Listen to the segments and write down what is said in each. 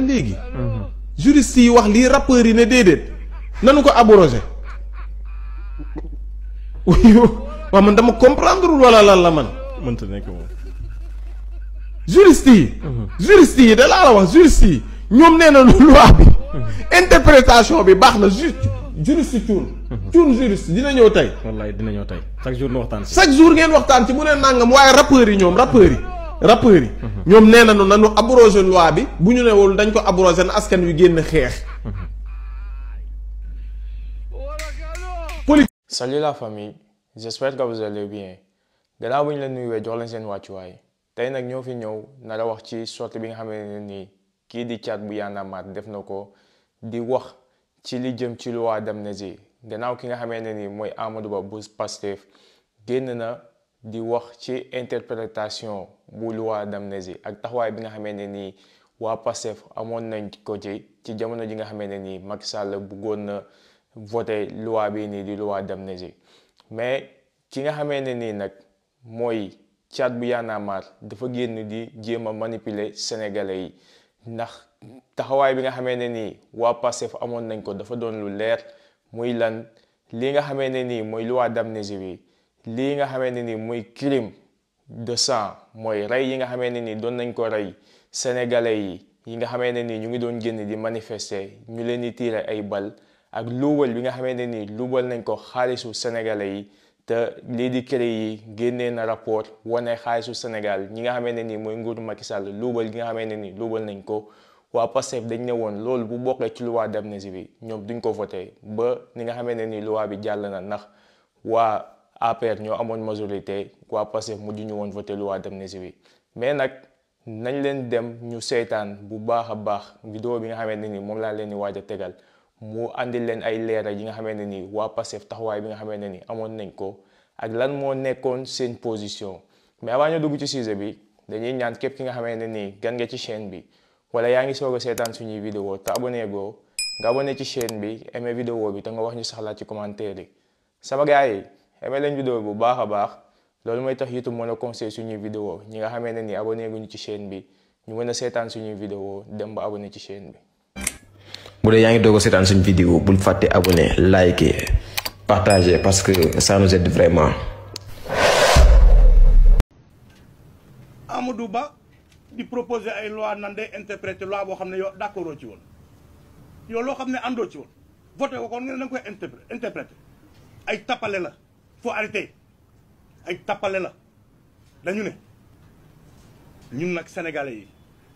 léegi juriste yi wax lii rappeurs yi ne déedéet nanu ko abrogé waaw man dama comprendre wala lan la man mënta nekk moom juriste yi da laa la wax juriste yi ñoom nee na loi bi interprétation bi baax na juriste cuun juriste dina ñëw tey wallaay dina ñëw tey chaque jour nu waxtaan ci chaque jour ngeen waxtaan ci mu ne nangam waaye rappeurs yi ñoom rappeurs yi ñoom nee nañu nanu abrogé loi bi bu ñu newul dañ ko abrogé na askan wi génn xeex. Salut la famille, j'espère que vous allez bien. gannaaw bu ñu leen nuyuwee jox leen seen wàccuwaay tey nag ñoo fi ñëw nar a wax ci sortie bi nga xam ne nii kii di Thiat bu Y'en a marre def na ko di wax ci li jëm ci loi d'amnistie gannaaw ki nga xamee ne nii mooy Amadou Ba bu Pastef génn na di wax ci interprétation bu loi d'amnistie ak taxawaay bi nga xamee ne nii waa Pastef amoon nañ ko ci jamono ji nga xamee ne nii Macky Sall bëggoon na voté loi bi nii di loi d'amnistie mais ki nga xamee ne nii nag mooy Thiat bu Y'en a marre dafa génn di jéem a manipuler sénégalais yi ndax taxawaay bi nga xamee ne nii waa Pastef amoon nañ ko dafa doon lu leer muy lan li nga xamee ne nii mooy loi d'amnistie bi lii nga xamee ne nii mooy crime de sang mooy rey yi nga xamee ne nii doon nañ ko rey sénégalais yi nga xamee ne nii ñu ngi doon génn di manifester ñu leen di tirer ay bal ak luubal bi nga xamee ne nii luubal nañ ko xaalisu sénégalais yi te lii di CREI yi génnee na rapport wane xaalisu Sénégal ñi nga xamee ne nii mooy nguuru Macky Sall luubal gi nga xamee ne nii luubal nañ ko waa Pastef dañ ne woon loolu bu bokkee ci loi d'amnistie bi ñoom duñ ko voté ba ni nga xamee ne nii loi bi jàll na ndax waa APR ñoo amoon majorité waa Pastef mujj ñu woon voté loi d'amnistie bi mais nag nañ leen dem ñu seetaan bu baax a baax vidéo bi nga xamee ne nii moom laa leen di waaj a tegal mu andil leen ay leeral yi nga xamee ne nii waa Pastef taxawaay bi nga xamee ne nii amoon nañ ko ak lan moo nekkoon seen position mais avant ñu dugg ci sujet bi dañuy ñaan képp ki nga xamee ne nii gan nga ci chaîne bi wala yaa ngi soog a seetaan suñuy vidéo te abonné goo nga abonné ci chaîne bi aimé vidéo bi te nga wax ñu saxlaat ci commentaire yi sama gars yi aimé leen vidéo bi bu baax a baax loolu mooy tax YouTube mën a conseiller suñuy vidéo ñi nga xamee ne nii abonné guñu ci chaîne bi ñu mën a seetaan suñuy vidéo dem ba abonné ci chaîne bi. bu dee yaa ngi doog a seetaan suñu vidéo bul fàtte abonné liker partager parce que ça nous aide vraiment. Amadou Ba di proposer ay loi nan day interpréter loi boo xam ne yow d'accord ci woon yow loo xam ne àndoo ci woon voté ko kon nga ne da nga koy interpréter ay tappale la faut arrêter ay tappale la dañu ne ñun nag sénégalais yi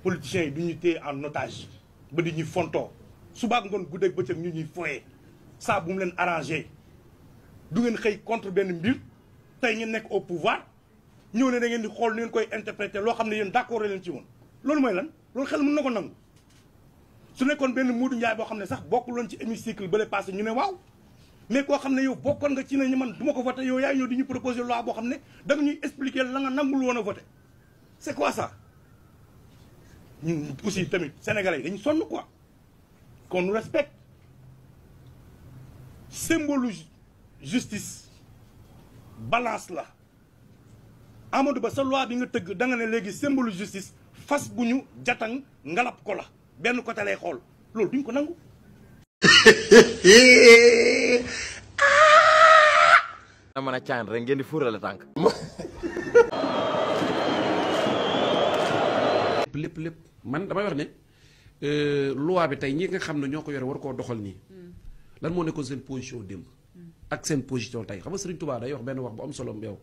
politiciens yi du ñu téye en otage ba di ñuy fontoo subaak ngoon guddeeg bëccëg ñu ñuy foyee saa bu mu leen arrangé du ngeen xëy contre benn mbir tey ngeen nekk au pouvoir ñëw ne da ngeen di xool ni ngeen koy interpréter loo xam ne yéen d'accord leen ci woon loolu mooy lan loolu xel mën na ko nangu su nekkoon benn Modou Ndiaye boo xam ne sax bokkuloon ci hémicycle ba le passé ñu ne waaw mais koo xam ne yow bokkoon nga ci ne ñu man du ma ko voté yow yaay ñëw di ñu proposer loi boo xam ne da nga ñuy expliquer la nga nangul woon a voté c'est quoi ça ñun aussi tamit sénégalais yi dañu sonn quoi qu'on nous respecte symbole justice balance la Amadou Ba sa loi bi nga tëgg da nga ne léegi symbole justice fas bu ñu jatang ngalab ko la benn côté lay xool loolu duñ ko nangu. na mën a caan rek ngeen di fuurale tànk lépp man damay wax ne loi bi tey ñi nga xam ne ñoo ko yore war koo doxal nii lan moo nekkoon seen position démb ak seen position tey xam nga Serigne Touba day wax benn wax bu am solo yow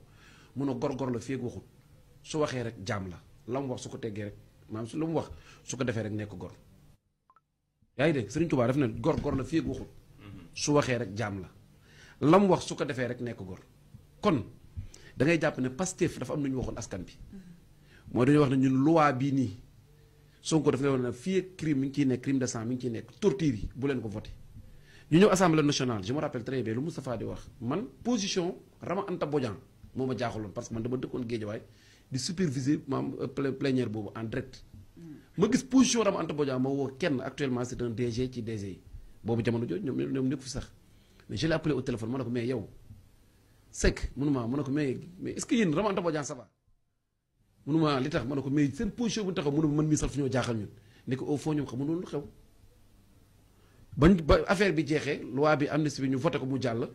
mun a gor la féeg waxut su waxee rek jaam la mu wax su ko teggee rek maanaam su lu mu wax su ko defee rek nekk gor yaa ngi dégg Serigne Touba daf ne gor la féeg waxut su waxee rek jaam la mu wax su ko defee rek nekk gor kon da ngay jàpp ne Pastef dafa am lu ñu waxoon askan bi mooy dañuy wax ne ñun loi bii nii Sonko daf ne woon ne fii crime mi ngi ciy nekk crime de sang mi ngi ciy nekk torture yi bu leen ko voté ñu ñëw assemblée nationale je me rappelle très bien lu Moustapha di wax man position Rama Anta Bodian moo ma jaaxaloon parce que man dama dëkkoon Guédiawaye di superviser maam plénière boobu en direct ma gis position Rama Anta Bodian ma woo kenn actuellement c'est un DG ci DG yi boobu jamono jooju ñoom nekk fi sax mais je l'ai appelé au téléphone ma ne ko mais yow Seck mënuma ma ne ko mais est-ce que yéen Rama Anta Bodian ça va mënuma li tax ma ne ko mais seen position bu taxaw mënuma man mii sax fu ñoo jaaxal ñun ne ko au fond ñoom xamu noonu lu xew ba affaire bi jeexee loi bi amnistie bi ñu voté ko mu jàll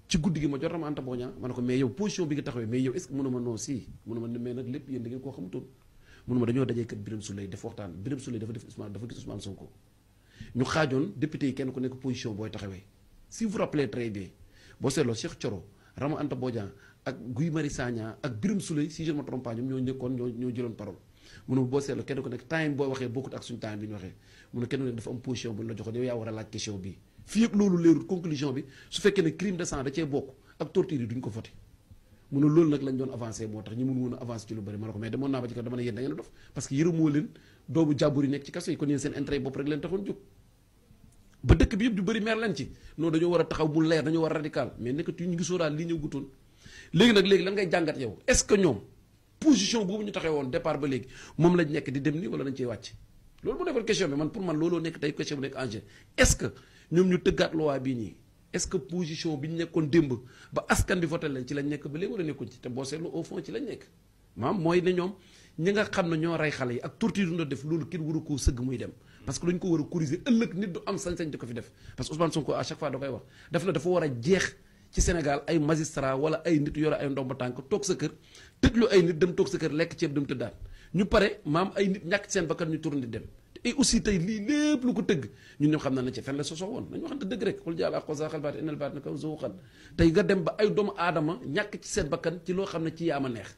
ci guddi gi ma jot Rama Anta Bodian ma ne ko mais yow position bi nga taxawee mais yow est-ce que mënuma non si mënuma mais nag lépp yéen da ngeen koo xamutoon mënuma dañoo dajee kat Birame Souleye def waxtaan Birame Souleye dafa gis Ousmane Sonko ñu xaajoon député yi kenn ku nekk position booy taxawee si vous rappelez très bien boo seetloo Cheikh Thioro Rama Anta Bodian ak Guy Marius Sagna ak Birame Souleye si je ne me trompe pas ñoom ñoo njëkkoon ñoo jëloon parole mu ne boo seetloo kenn ku nekk time boo waxee bokkut ak suñu time bi ñu waxee mu ne kenn ku nekk dafa am position bu ñu la joxoon yow yaa war a laaj question bii fii ak loolu leerul conclusion bi su fekkee ne crime de sang da cee bokk ak torture yi duñ ko voté mu ne loolu nag lañ doon avancé moo tax ñu mun woon a avancé ci lu bëri ma ne ko mais demoon naa ba ci kaw dama ne yéen da ngeen a dof parce que yërëmoo leen doomu jàmbur yi nekk ci kaso yi kon yéen seen intérêt bopp rek leen taxoon jóg ba dëkk bi yëpp du bëri meer leen ci non dañoo war a taxaw mu leer dañoo war a radical mais nekkatu ñu ngi sóoraal lii ñëw gutoon léegi lan ngay jàngat yow est-ce que ñoom position boobu ñu taxee woon départ ba léegi moom lañ nekk di dem nii wala dañ cee wàcc loolu mu nekkoon question bi man pour man looloo nekk tey question bu nekk en jeu est-ce que ñoom ñu tëggaat loi bii nii est-ce que position bi ñu nekkoon démb ba askan bi voté leen ci lañ nekk ba léegi wala nekkuñ ci te boo seetlu au fond ci lañ nekk maam mooy ne ñoom ñi nga xam ne ñoo rey xale yi ak torture du def loolu kenn waru koo sëgg muy dem parce que dañ ko war a corriger ëllëg nit du am sañ-sañ di ko fi def parce que Ousmane Sonko à chaque fois da koy wax daf na dafa war a jeex ci Sénégal ay magistrat wala ay nit yore ay ndomba tànk toog sa kër tëjlu ay nit dem toog sa kër lekk ceeb dem tëddaat ñu pare maam ay nit ñàkk seen bakkan ñu tourné di dem et aussi tey lii lépp lu ko tëgg ñun ñoom xam naa ne ci fen la sosoo woon nañu waxante dëgg rek xul jàll ak xosaxal baat inal baat na ko zuuxan tey nga dem ba ay doomu aadama ñàkk ci seen bakkan ci loo xam ne ci yaama neex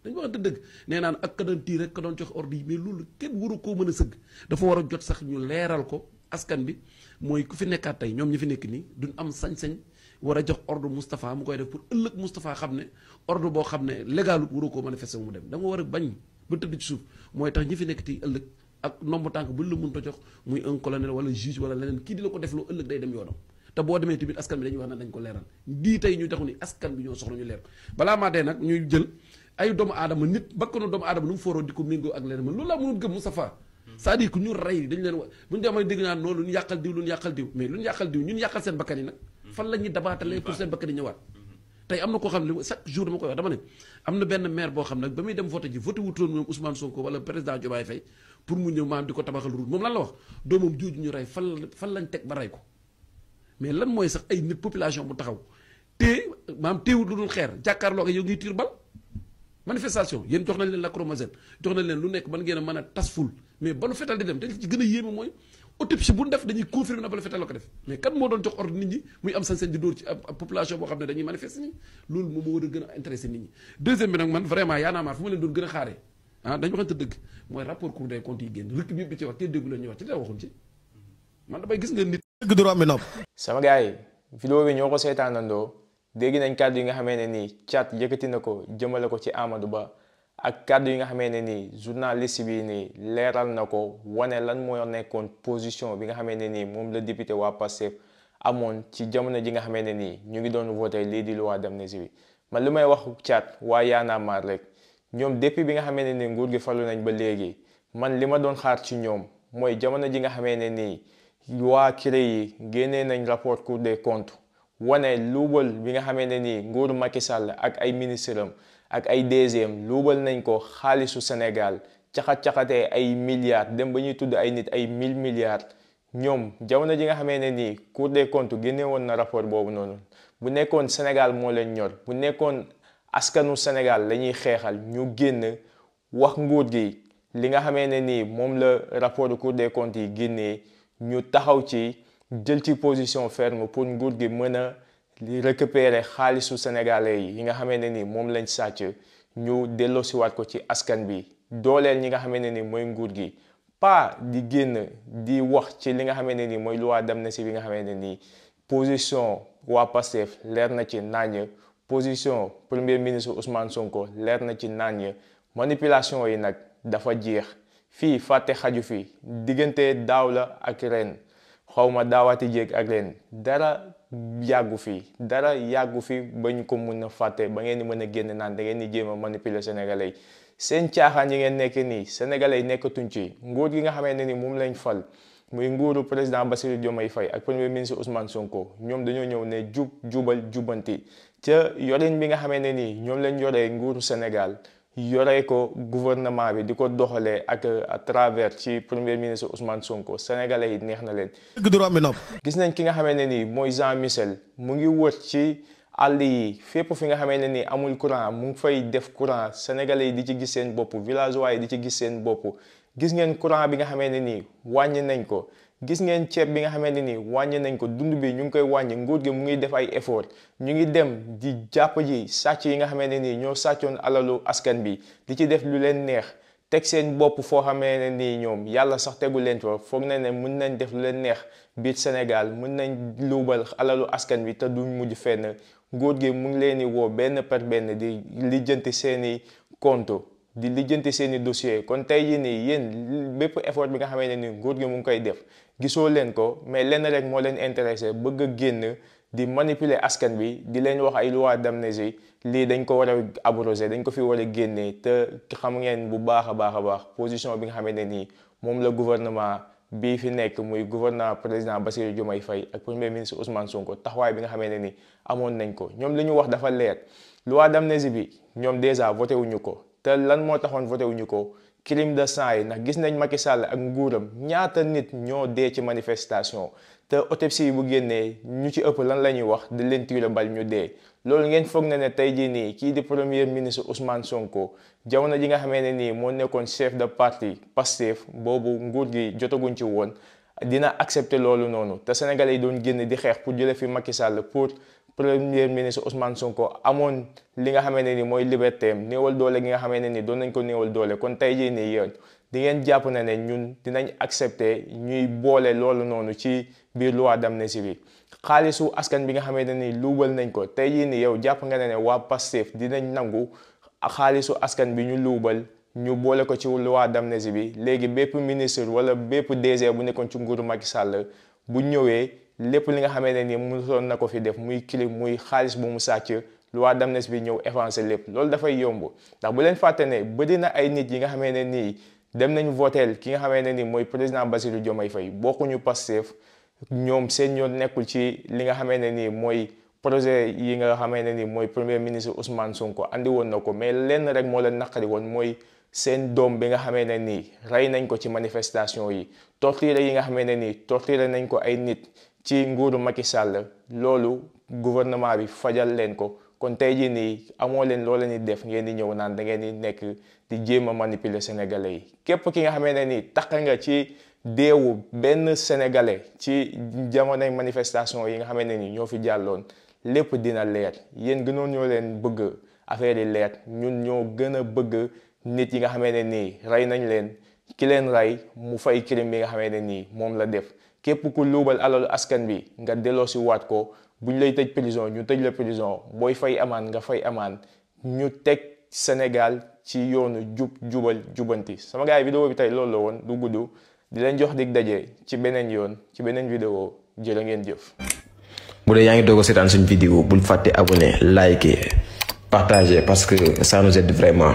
dañu waxante dëgg nee naan ak ka doon tii rek ka doon jox ordre yi mais loolu kenn waru koo mën a sëgg dafa war a jot sax ñu leeral ko askan bi mooy ku fi nekkaat tey ñoom ñi fi nekk nii duñ am sañ-sañ war a jox ordre Moustapha mu koy def pour ëllëg Moustapha xam ne ordre boo xam ne légalut waroo koo manifester mu dem da nga war a bañ ba tëdd ci suuf mooy tax ñi fi nekk ti ëllëg ak nomb tànk buñ la mënta jox muy un colonel wala juge wala leneen kii di la ko def loo ëllëg day dem yoonam te boo demee tamit askan bi dañuy wax ne dañ ko leeral dii tey ñu taxu ni askan bi ñoo soxla ñu leer balaa maa dee nag ñuy jël ay doomu aadama nit bakkanu doomu aadama nu mu fooroo di ko méngoo ak leneen man loolu laa mënul gëm Moustapha c'est-à-dire que ñu rey dañu leen bu ñu demee dégg naan noonu lu ñu yàqal diw lu ñu yàqal diw mais lu ñu yàqal diw ñun yàqal seen bakkan yi nag fan la ñuy dabaatalee pour seen bakkan yi ñëwaat tey am na koo xam ne chaque jour dama koy wax dama ne am na benn maire boo xam ne ba muy dem voté ji voté wutoon moom Ousmane Sonko wala président Diomaye Faye pour mu ñëw maam di ko tabaxal route moom lan la wax doomam jooju ñu rey fan lañ teg ba rey ko mais lan mooy sax ay nit population bu taxaw maam téewut lu dul xeer jàkkaarloo ak yow ngiy tiir bal manifestation yéen jox nañ leen lacrymogène jox nañ leen lu nekk ban ngeen a mën a tas ful mais balu fetal di dem te ci gën a yéeme mooy autopsie bu ñu def dañuy confirmer na balu fetal la ko def mais kan moo doon jox ordre nit ñi muy am sañ-sañ di dóor ci ab population boo xam ne dañuy manifester nii loolu moom moo war a gën a intéressé nit ñi deuxième bi nag man vraiment yaa naa maar fu ma leen doon gën a xaaree dañu waxante dëgg mooy rapport Cour des comptes yi génn rëkk bi yëpp di ci wax kenn déggu leen ñuy wax ci dara waxuñ ci man damay gis nga nit dëgg du romb nopp sama gars yi vidéo bi ñoo ko seetaanandoo dégg nañ kàddu yi nga xamee ne nii Thiat yëkkati na ko jëmale ko ci Amadou Ba ak kàddu yi nga xamee ne nii journaliste bi nii leeral na ko wane lan moo nekkoon position bi nga xamee ne nii moom la député waa Pastef amoon ci jamono ji nga xamee ne nii ñu ngi doon voté lii di loi d'amnistie bi man li may wax Thiat waa Y'en a marre rek ñoom depuis bi nga xamee ne nii nguur gi falu nañ ba léegi man li ma doon xaar ci ñoom mooy jamono ji nga xamee ne nii waa CREI yi génnee nañ rapport Cour des comptes wane luubal bi nga xamee ne nii nguuru Macky Sall ak ay ministre am ak ay DGM luubal nañ ko xaalisu Sénégal caxat-caxatee ay milliards dem ba ñuy tudd ay nit ay 1000 milliards ñoom jamono ji nga xamee ne nii Cour des comptes génne woon na rapport boobu noonu bu nekkoon Sénégal moo leen ñor bu nekkoon askanu Sénégal la ñuy xeexal ñu génn wax nguur gi li nga xamee ne nii moom la rapport Cour des comptes yi génnee ñu taxaw ci jël ci position ferme pour nguur gi mën a récupérer xaalisu sénégalais yi nga xamee ne ni moom lañ sàcc ñu delloosiwaat ko ci askan bi dooleel ñi nga xamee ne ni mooy nguur gi pas di génn di wax ci li nga xamee ne ni mooy loi d'amnistie bi nga xamee ne ni position waa Pastef leer na ci naññ position premier ministre Ousmane Sonko leer na ci naññ manipulation yi nag dafa jeex fii fàtte xaju fi diggante daaw la ak ren xawma daawaati jéeg ak ren dara yàggu fi ba ñu ko mun a fàtte ba ngeen di mën a génn naan da ngeen di jéem a manipuler sénégalais yi seen caaxaan yi ngeen nekk nii sénégalais yi nekkatuñ ci nguur gi nga xamee ne ni moom lañ fal muy nguuru président Bassirou Diomaye Faye ak premier ministre Ousmane Sonko ñoom dañoo ñëw ne jubal jubanti ca yorin bi nga xamee ne nii ñoom lañ yoree nguuru Sénégal yore ko gouvernement bi di ko doxalee ak à travers ci premier ministre Ousmane Sonko sénégalais yi neex na leen. gis nañ ki nga xamee ne nii mooy Jean Michel mu ngi wër ci àll yi fépp fi nga xamee ne nii amul courant mu ngi fay def courant sénégalais yi di ci gis seen bopp villageois yi di ci gis seen bopp. gis ngeen courant bi nga xamee ne nii wàññi nañ ko gis ngeen ceeb bi nga xamee ne nii wàññi nañ ko dund bi ñu ngi koy wàññi nguur gi mu ngi def ay effort ñu ngi dem di jàpp ji sàcc yi nga xamee ne nii ñoo sàccoon alalu askan bi di ci def lu leen neex teg seen bopp foo xamee ne nii ñoom yàlla sax tegu leen fa foog na ne mën nañ def lu leen neex biir Sénégal mën nañ luubal alalu askan bi te duñ mujj fenn nguur gi mu ngi leen di woo benn par benn di lijjanti seeni compte di lijjanti seeni dossier kon tey jii nii yéen bépp effort bi nga xamee ne ni nguur gi mu ngi koy def gisoo leen ko mais lenn rek moo leen intéressé bëgg a génn di manipuler askan bi di leen wax ay loi d'amnistie lii dañ ko war a abroger dañ ko fi war a génnee te xam ngeen bu baax a baax position bi nga xamee ne nii moom la gouvernement bii fi nekk muy gouvernement président Bassirou Diomaye Faye ak premier ministre Ousmane Sonko taxawaay bi nga xamee ne ni amoon nañ ko ñoom li ñu wax dafa leer loi d'amnistie bi ñoom déjà voté wuñu ko te lan moo taxoon voté wuñu ko crime de sang yi ndax gis nañ Macky Sall ak nguuram ñaata nit ñoo dee ci manifestation te autopsie yi bu génnee ñu ci ëpp lan la ñuy wax di leen tirer bal ñu dee loolu ngeen foog na ne tey jii nii kii di premier ministre Ousmane Sonko jamono ji nga xamee ne nii moo nekkoon chef de parti Pastef boobu nguur gi jotaguñ ci woon dina accepter loolu noonu te sénégalais yi doon génn di xeex pour jële fi Macky Sall pour premier ministre Ousmane Sonko amoon li nga xamee ne ni mooy liberté am néewal doole gi nga xamee ne ni doon nañ ko néewal doole kon tey jii nii yéen di ngeen jàpp na ne ñun dinañ accepter ñuy boole loolu noonu ci biir loi d'amnistie bi xaalisu askan bi nga xamee ne ni luubal nañ ko tey jii nii yow jàpp nga ne waa Pastef dinañ nangu xaalisu askan bi ñu luubal ñu boole ko ci loi d'amnistie bi léegi bépp ministre wala bépp DG bu nekkoon ci nguuru Macky Sall bu ñëwee lépp li nga xamee ne ni mënutoon na ko fi def muy crime muy xaalis bu mu sàcc loi d'amnistie bi ñëw effacer lépp loolu dafay yomb ndax bu leen fàtte ne bëri na ay nit yi nga xamee ne nii dem nañu voter ki nga xamee ne ni mooy président Bassirou Diomaye Faye bokkuñu Pastef ñoom seen yoon nekkul ci li nga xamee ne nii mooy projet yi nga xamee ne ni mooy premier ministre Ousmane Sonko andi woon na ko mais lenn rek moo leen naqari woon mooy seen doom bi nga xamee ne nii rey nañ ko ci manifestation yi torture yi nga xamee ne nii torture nañ ko ay nit ci nguuru Macky Sall loolu gouvernement bi fajal leen ko kon tey jii nii amoo leen loo leen di def ngeen di ñëw naan da ngeen di nekk di jéem a manipuler sénégalais yi képp ki nga xamee ne nii tax nga ci deewu benn sénégalais ci jamonoy manifestation yi nga xamee ne nii ñoo fi jàlloon lépp dina leer yéen gënoon ñoo leen bëgg affaire yi leer ñun ñoo gën a bëgg nit yi nga xamee ne nii rey nañ leen ki leen rey mu fay crime bi nga xamee ne nii moom la def képp ku luubal alalu askan bi nga delloo si waat ko buñ lay tëj prison ñu tëj la prison booy fay amaan nga fay amaan ñu teg Sénégal ci yoonu jubal jubanti sama gars yi vidéo bi tey loolu la woon du gudd di leen jox dig daje ci beneen yoon ci beneen vidéo jërë ngeen jëf. bu dee yaa ngi doog a seetaan suñ vidéo bul fàtte abonné liker partager parce que ça nous aide vraiment.